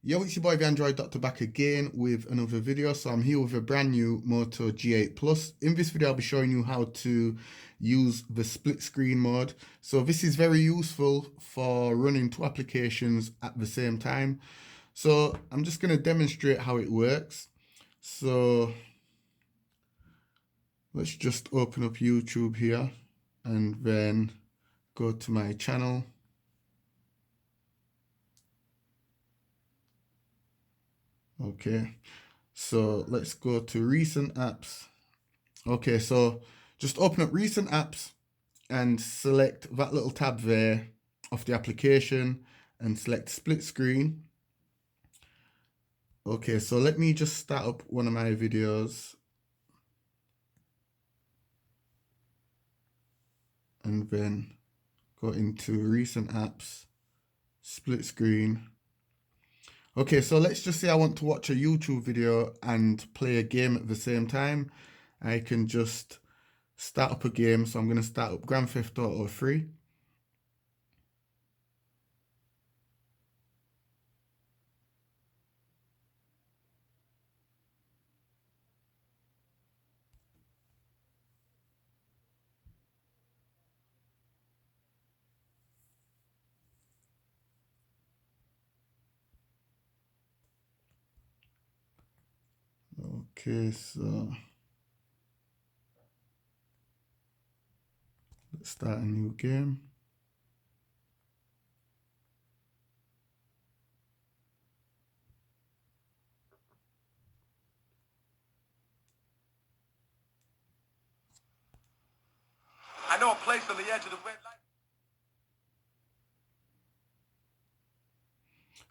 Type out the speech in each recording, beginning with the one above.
Yo, it's your boy the Android Doctor back again with another video. So I'm here with a brand new Moto G8 Plus. In this video I'll be showing you how to use the split screen mode. So this is very useful for running two applications at the same time. So I'm just going to demonstrate how it works. So let's just open up YouTube here and then go to my channel. Okay, so let's go to recent apps. Okay, so just open up recent apps and select that little tab there of the application and select split screen. Okay, so let me just start up one of my videos and then go into recent apps, split screen. Okay, so let's just say I want to watch a YouTube video and play a game at the same time. I can just start up a game. So I'm going to start up Grand Theft Auto 3. Okay, so let's start a new game. I know a place on the edge of the red light.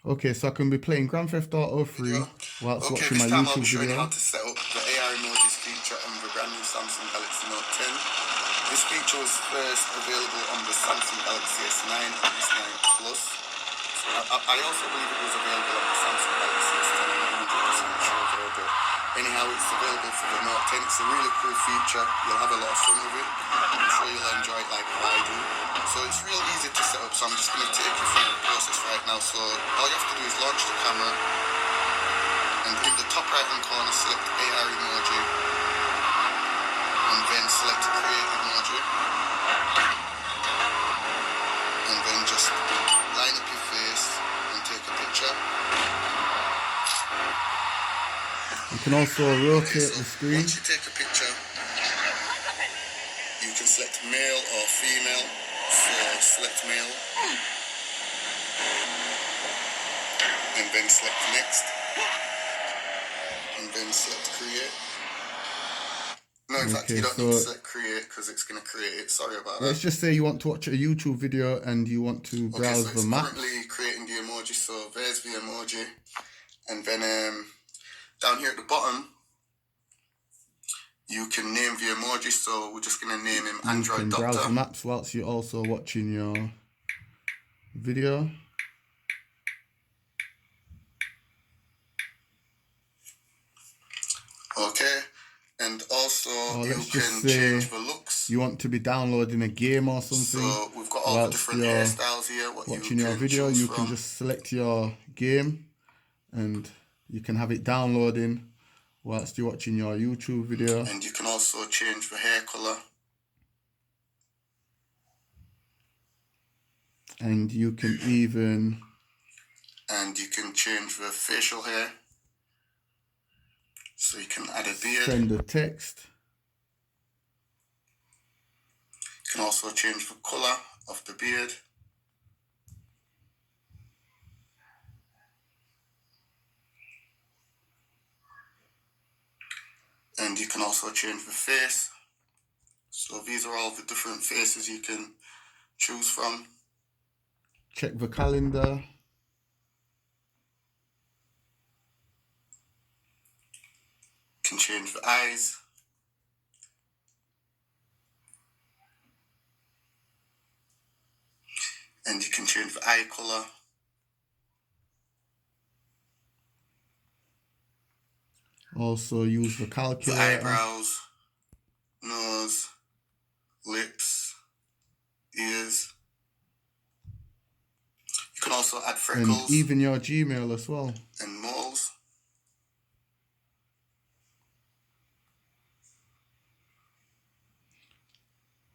Okay, so I can be playing Grand Theft Auto 3 whilst watching my YouTube video. Okay, this time I'll be showing you how to set up the AR emojis feature on the brand new Samsung Galaxy Note 10. This feature was first available on the Samsung Galaxy S9 and S9 Plus. I also believe it was available on the Samsung Galaxy S10. I'm not 100% sure though, but anyhow, it's available for the Note 10. It's a really cool feature. You'll have a lot of fun with it. I'm sure you'll enjoy it like I do. So it's real easy to set up, so I'm just going to take you through the process right now. So all you have to do is launch the camera, and in the top right hand corner select AR emoji, and then select create emoji, and then just line up your face and take a picture. You can also rotate the screen. Once you take a picture, you can select male or female. So select male, and then select next, and then select create. No, in fact, you don't need to select create because it's going to create it. Sorry about that. Let's just say you want to watch a YouTube video and you want to browse the map. Currently creating the emoji, so there's the emoji, and then down here at the bottom, you can name the emoji, so we're just going to name him Android Doctor. You can browse the maps whilst you're also watching your video. Okay, and also you can change the looks. You want to be downloading a game or something. So we've got all the different hairstyles here. Watching your video, you can just select your game and you can have it downloading whilst you're watching your YouTube video. And you can also change the hair color. And you can even... And you can change the facial hair. So you can add a beard. Send the text. You can also change the color of the beard. And you can also change the face. So these are all the different faces you can choose from. Check the calendar. You can change the eyes. And you can change the eye color. Also use the calculator. The eyebrows, nose, lips, ears. You can also add and freckles, even your Gmail as well. and moles.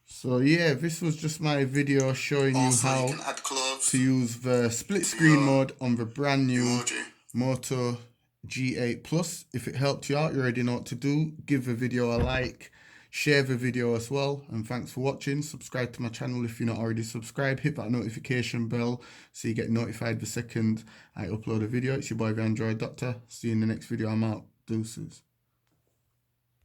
So yeah, this was just my video showing you Also, how you can add clothes to use the split screen mode on the brand new emoji. Moto G8 Plus. If it helped you out, you already know what to do. Give the video a like, share the video as well, and thanks for watching. Subscribe to my channel if you're not already subscribed. Hit that notification bell so you get notified the second I upload a video. It's your boy the Android Doctor. See you in the next video. I'm out. Deuces.